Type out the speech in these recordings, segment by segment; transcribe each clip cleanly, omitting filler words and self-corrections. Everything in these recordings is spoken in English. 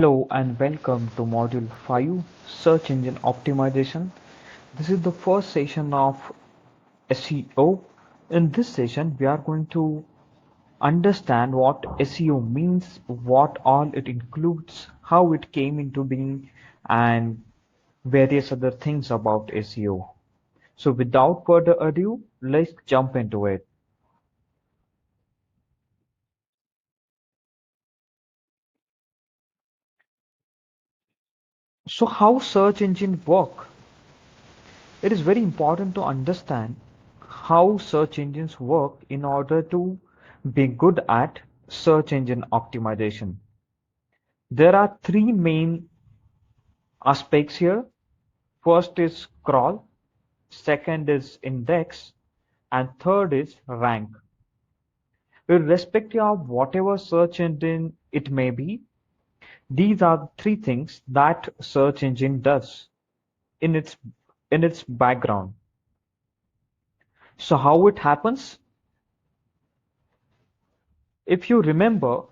Hello and welcome to Module 5 Search Engine Optimization. This is the first session of SEO. In this session, we are going to understand what SEO means, what all it includes, how it came into being, and various other things about SEO. So, without further ado, let's jump into it. So, how search engines work? It is very important to understand how search engines work in order to be good at search engine optimization. There are three main aspects here. First is crawl, second is index, and third is rank. Irrespective of whatever search engine it may be, these are the three things that search engine does in its background. So how it happens? If you remember,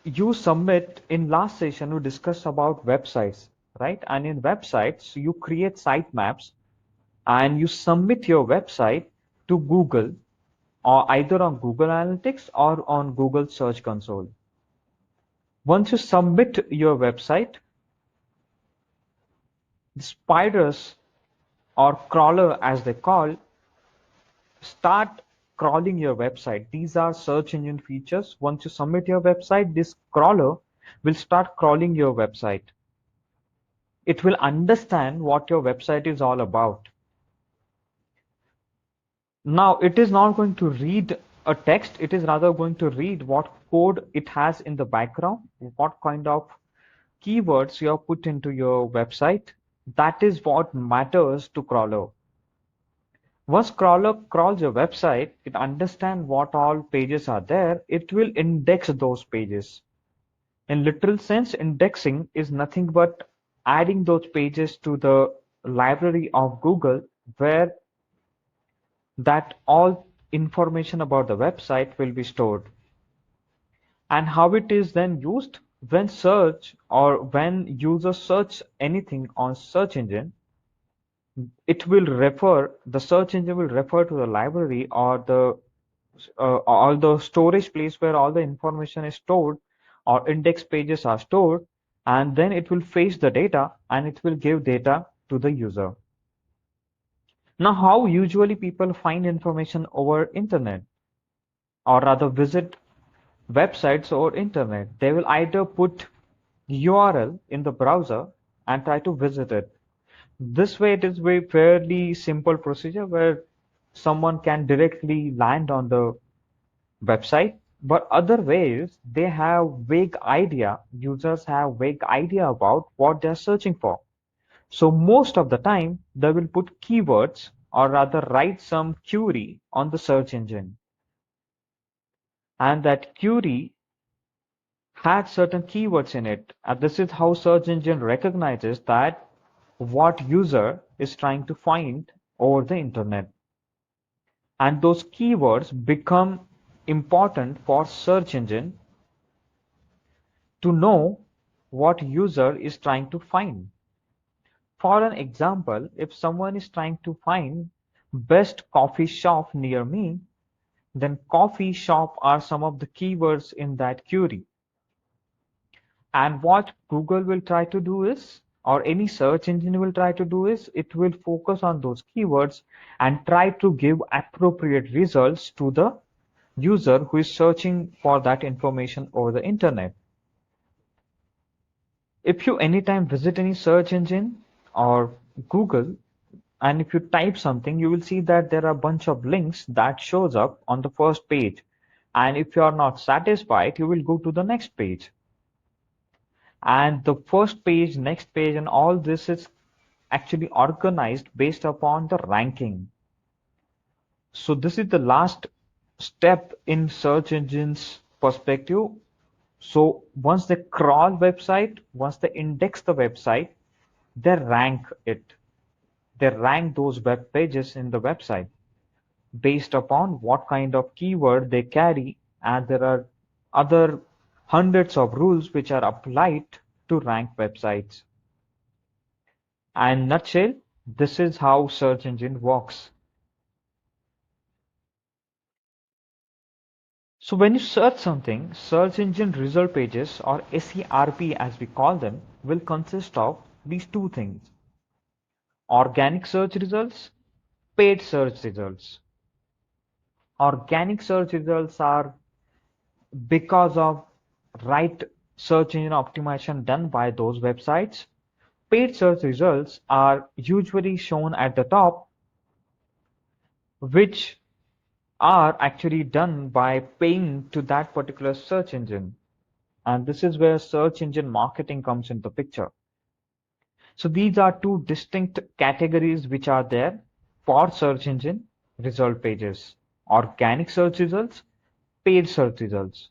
you submit in last session we discussed about websites, right? And in websites you create sitemaps and you submit your website to Google, or either on Google Analytics or on Google Search Console. Once you submit your website, the spiders, or crawler as they call, start crawling your website. These are search engine features. Once you submit your website, this crawler will start crawling your website. It will understand what your website is all about. Now, it is not going to read a text, it is rather going to read what code it has in the background, what kind of keywords you have put into your website. That is what matters to crawler. Once crawler crawls your website, it understands what all pages are there, it will index those pages. In literal sense, indexing is nothing but adding those pages to the library of Google, where that all information about the website will be stored. And how it is then used? When search, or when users search anything on search engine, the search engine will refer to the library, or the all the storage place where all the information is stored, or index pages are stored, and then it will fetch the data and it will give data to the user. Now, how usually people find information over internet, or rather visit websites or internet? They will either put URL in the browser and try to visit it. This way, it is a fairly simple procedure where someone can directly land on the website. But other ways, they have vague idea. Users have vague idea about what they're searching for. So most of the time, they will put keywords, or rather write some query on the search engine. And that query had certain keywords in it. And this is how search engine recognizes that what user is trying to find over the internet. And those keywords become important for search engine to know what user is trying to find. For an example, if someone is trying to find best coffee shop near me, then coffee shop are some of the keywords in that query. And what Google will try to do is, or any search engine will try to do is, it will focus on those keywords and try to give appropriate results to the user who is searching for that information over the internet. If you anytime visit any search engine or Google, and if you type something, you will see that there are a bunch of links that shows up on the first page. And if you are not satisfied, you will go to the next page. And the first page, next page, and all this is actually organized based upon the ranking. So this is the last step in search engines perspective. So once they crawl website, once they index the website, they rank it. They rank those web pages in the website based upon what kind of keyword they carry, and there are other hundreds of rules which are applied to rank websites. And in a nutshell, this is how search engine works. So when you search something, search engine result pages, or SERP as we call them, will consist of these two things: organic search results, paid search results. Organic search results are because of right search engine optimization done by those websites. Paid search results are usually shown at the top, which are actually done by paying to that particular search engine. And this is where search engine marketing comes into the picture. So these are two distinct categories which are there for search engine result pages: organic search results, paid search results.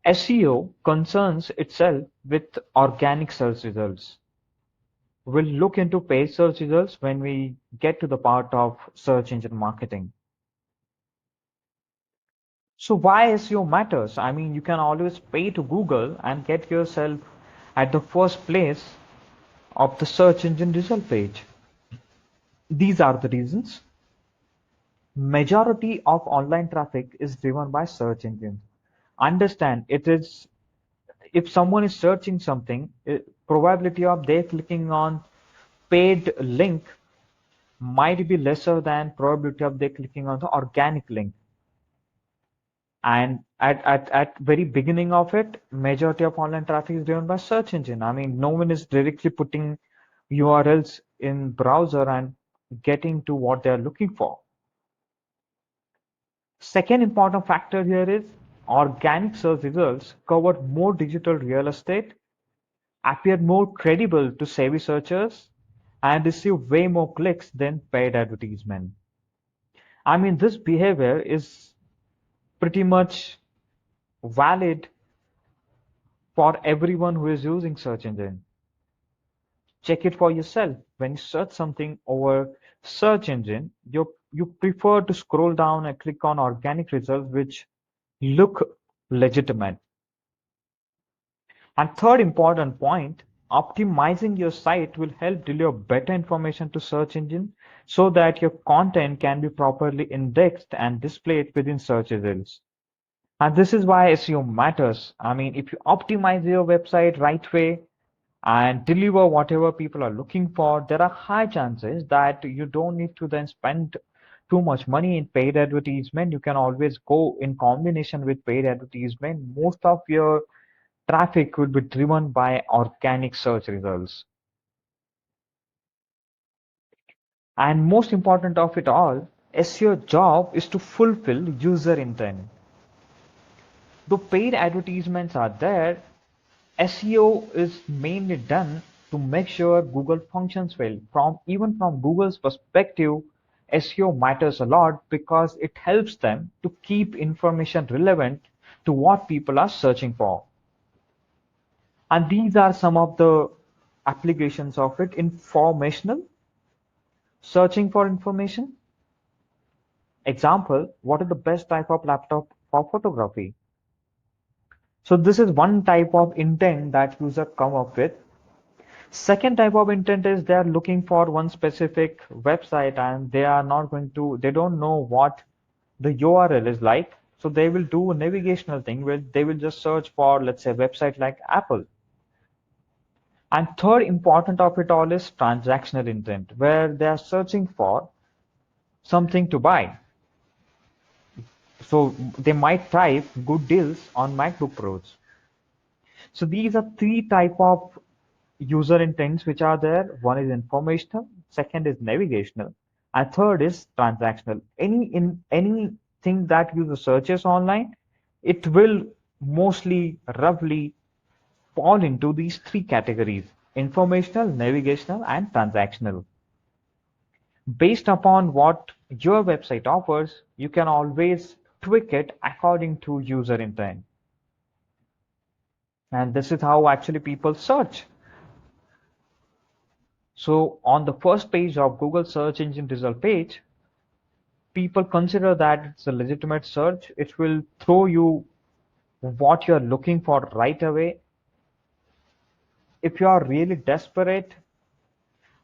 SEO concerns itself with organic search results. We'll look into paid search results when we get to the part of search engine marketing. So why SEO matters? I mean, you can always pay to Google and get yourself at the first place of the search engine result page. These are the reasons. Majority of online traffic is driven by search engines. Understand, it is, if someone is searching something, probability of they clicking on paid link might be lesser than probability of they clicking on the organic link. And at very beginning of it, majority of online traffic is driven by search engine. I mean, no one is directly putting URLs in browser and getting to what they are looking for. Second important factor here is organic search results cover more digital real estate, appear more credible to savvy searchers, and receive way more clicks than paid advertisement. I mean, this behavior is pretty much valid for everyone who is using search engine. Check it for yourself. When you search something over search engine, you prefer to scroll down and click on organic results which look legitimate. And third important point, optimizing your site will help deliver better information to search engine so that your content can be properly indexed and displayed within search results. And this is why SEO matters. I mean, if you optimize your website right way and deliver whatever people are looking for, there are high chances that you don't need to then spend too much money in paid advertisement. You can always go in combination with paid advertisement. Most of your traffic will be driven by organic search results. And most important of it all, SEO job is to fulfill user intent. Though paid advertisements are there, SEO is mainly done to make sure Google functions well. Even from Google's perspective, SEO matters a lot because it helps them to keep information relevant to what people are searching for. And these are some of the applications of it. Informational, searching for information. Example, what is the best type of laptop for photography? So this is one type of intent that user come up with. Second type of intent is they are looking for one specific website and they are not going to, they don't know what the URL is like. So they will do a navigational thing where they will just search for, let's say, a website like Apple. And third important of it all is transactional intent, where they are searching for something to buy. So they might type good deals on MacBook Pros. So these are three type of user intents which are there. One is informational, second is navigational, and third is transactional. Anything that user searches online, it will mostly roughly fall into these three categories: informational, navigational, and transactional. Based upon what your website offers, you can always tweak it according to user intent. And this is how actually people search. So on the first page of Google search engine result page, people consider that it's a legitimate search. It will throw you what you're looking for right away. If you are really desperate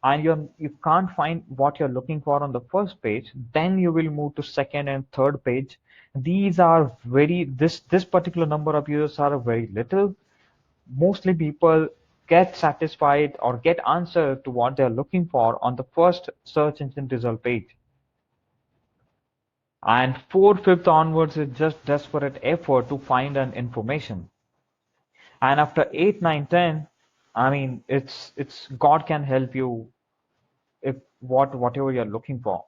and you can't find what you're looking for on the first page, then you will move to second and third page. These are very this particular number of users are very little. Mostly people get satisfied or get answer to what they're looking for on the first search engine result page. And fourth, fifth onwards is just desperate effort to find an information. And after 8, 9, 10, I mean, it's God can help you if whatever you're looking for.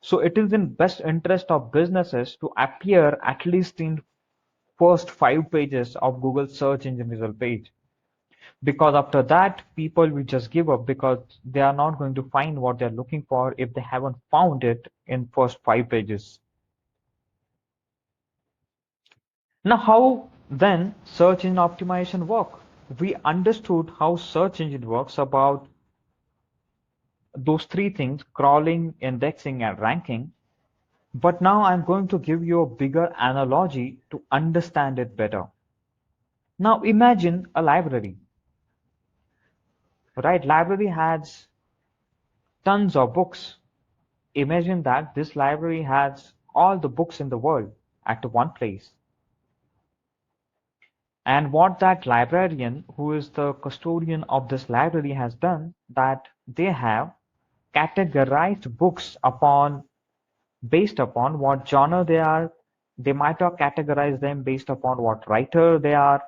So it is in best interest of businesses to appear at least in first 5 pages of Google search engine result page. Because after that, people will just give up because they are not going to find what they're looking for if they haven't found it in first 5 pages. Now, how then search engine optimization work? We understood how search engine works about those three things, crawling, indexing, and ranking. But now I'm going to give you a bigger analogy to understand it better. Now imagine a library, right? Library has tons of books. Imagine that this library has all the books in the world at one place. And what that librarian, who is the custodian of this library, has done, that they have categorized books upon based upon what genre they are. They might have categorized them based upon what writer they are.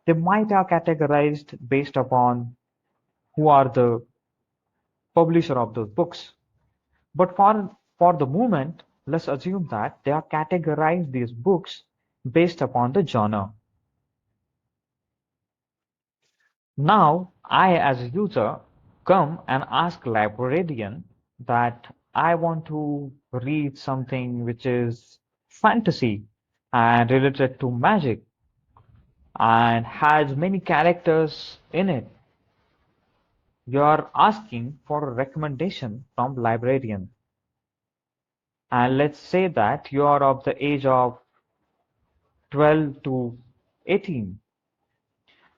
They might have categorized based upon who are the publisher of those books. But for the moment, let's assume that they have categorized these books based upon the genre. Now, I as a user come and ask librarian that I want to read something which is fantasy and related to magic and has many characters in it. You are asking for a recommendation from librarian. And let's say that you are of the age of 12 to 18.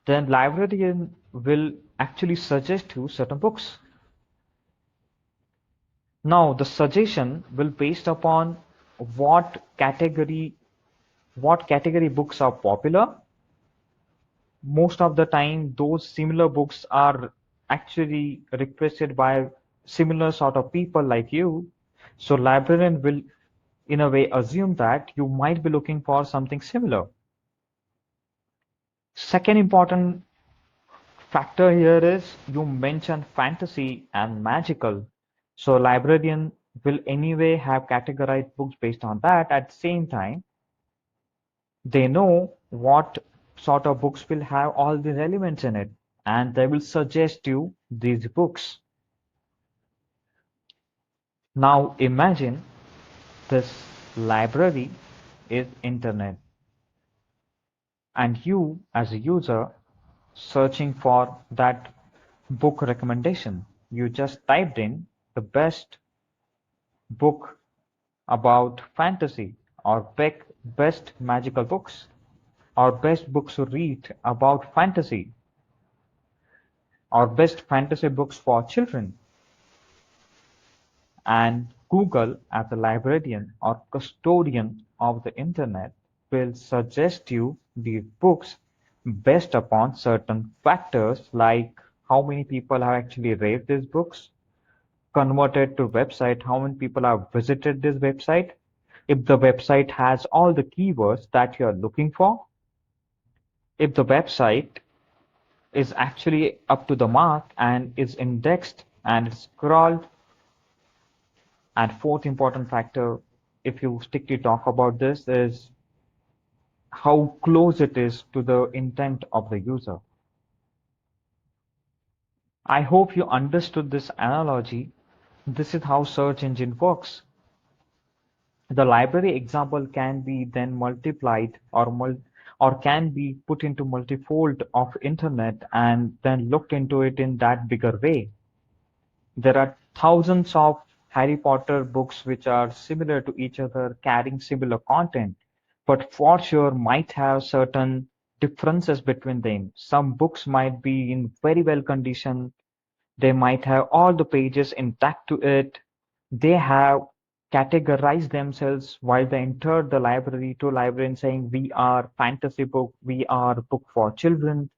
Then librarian will actually suggest you certain books. Now, the suggestion will based upon what category what category books are popular. Most of the time, those similar books are actually requested by similar sort of people like you. So librarian will, in a way, assume that you might be looking for something similar. Second important factor here is you mentioned fantasy and magical. So librarian will anyway have categorized books based on that. At the same time, they know what sort of books will have all these elements in it, and they will suggest you these books. Now imagine this library is internet, and you as a user searching for that book recommendation. You just typed in the best book about fantasy or best magical books or best books to read about fantasy or best fantasy books for children. And Google, as a librarian or custodian of the internet, will suggest you these books based upon certain factors like how many people have actually read these books, converted to website, how many people have visited this website, if the website has all the keywords that you are looking for, if the website is actually up to the mark and is indexed and is crawled. And fourth important factor, if you strictly talk about this, is how close it is to the intent of the user. I hope you understood this analogy. This is how search engine works. The library example can be then multiplied or can be put into multifold of internet and then looked into it in that bigger way. There are thousands of Harry Potter books which are similar to each other, carrying similar content. but for sure might have certain differences between them. Some books might be in very well condition. They might have all the pages intact to it. They have categorized themselves while they entered the library to librarian saying we are fantasy book, we are book for children.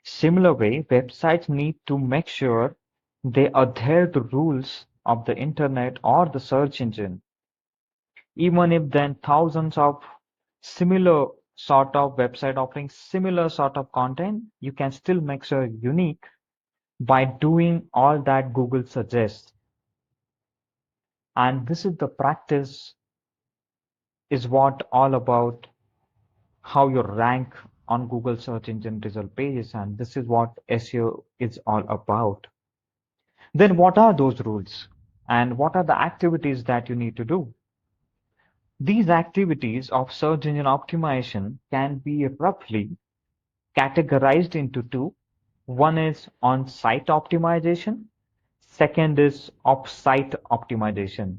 Similar way, websites need to make sure they adhere to rules of the internet or the search engine. Even if then thousands of similar sort of website offering similar sort of content, you can still make sure unique by doing all that Google suggests. And this is the practice is what all about how you rank on Google search engine result pages. And this is what SEO is all about. Then what are those rules? And what are the activities that you need to do? These activities of search engine optimization can be roughly categorized into two. One is on-site optimization. Second is off-site optimization.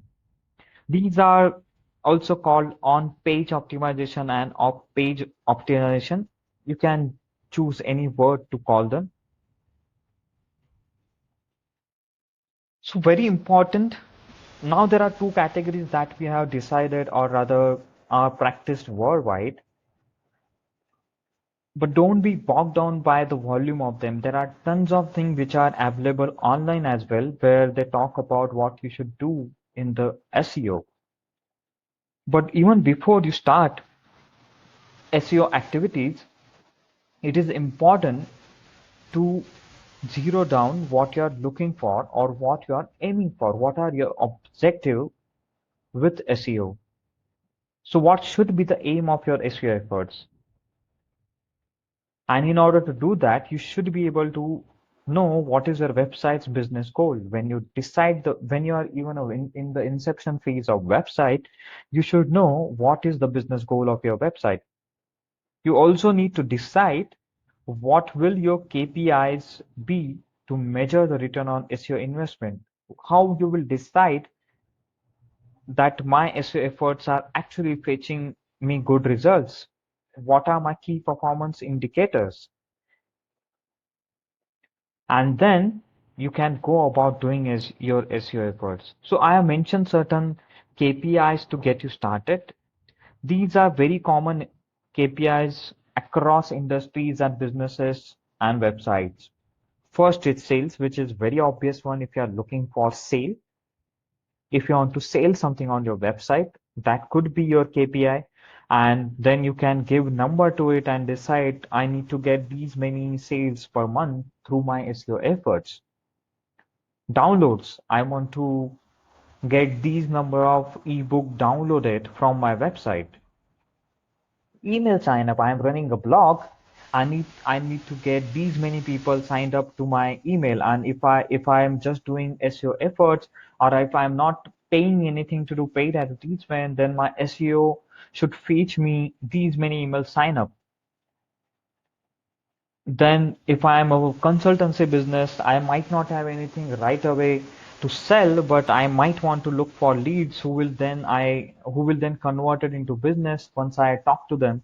These are also called on-page optimization and off-page optimization. You can choose any word to call them. So very important. Now there are two categories that we have decided or rather are practiced worldwide. But don't be bogged down by the volume of them. There are tons of things which are available online as well, where they talk about what you should do in the SEO. But even before you start SEO activities, it is important to zero down what you're looking for or what you're aiming for. What are your objective with SEO? So what should be the aim of your SEO efforts? And in order to do that, you should be able to know what is your website's business goal. When you decide when you are even in the inception phase of website, you should know what is the business goal of your website. You also need to decide what will your KPIs be to measure the return on SEO investment. How you will decide that my SEO efforts are actually fetching me good results. What are my key performance indicators? And then you can go about doing your SEO efforts. So I have mentioned certain KPIs to get you started. These are very common KPIs across industries and businesses and websites. First is sales, which is very obvious one if you are looking for sale. If you want to sell something on your website, that could be your KPI. And then you can give number to it and decide I need to get these many sales per month through my SEO efforts. Downloads, I want to get these number of ebook downloaded from my website. Email sign up, I'm running a blog. I need to get these many people signed up to my email. And if I am just doing SEO efforts, or if I'm not paying anything to do paid advertisement, then my SEO should fetch me these many email sign up. Then if I am a consultancy business, I might not have anything right away to sell, but I might want to look for leads who will then convert it into business once I talk to them.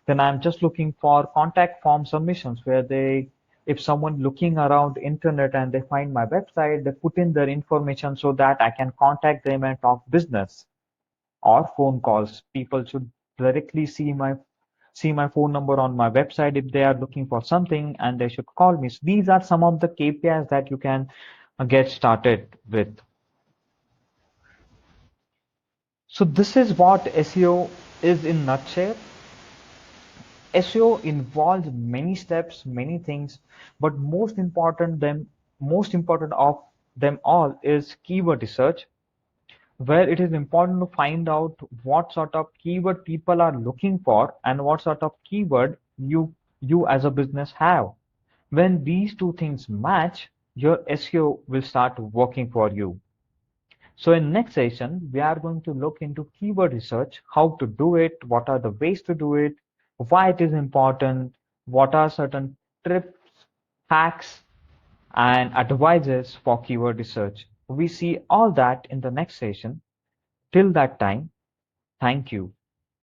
Then I'm just looking for contact form submissions where if someone looking around internet and they find my website, they put in their information so that I can contact them and talk business or phone calls. People should directly see my phone number on my website if they are looking for something and they should call me. So these are some of the KPIs that you can get started with. So this is what SEO is in nutshell. SEO involves many steps, many things, but most important of them all is keyword research, where it is important to find out what sort of keyword people are looking for and what sort of keyword you as a business have. When these two things match, your SEO will start working for you. So in next session, we are going to look into keyword research, how to do it, what are the ways to do it, why it is important, what are certain tips, hacks, and advices for keyword research. We see all that in the next session. Till that time, thank you.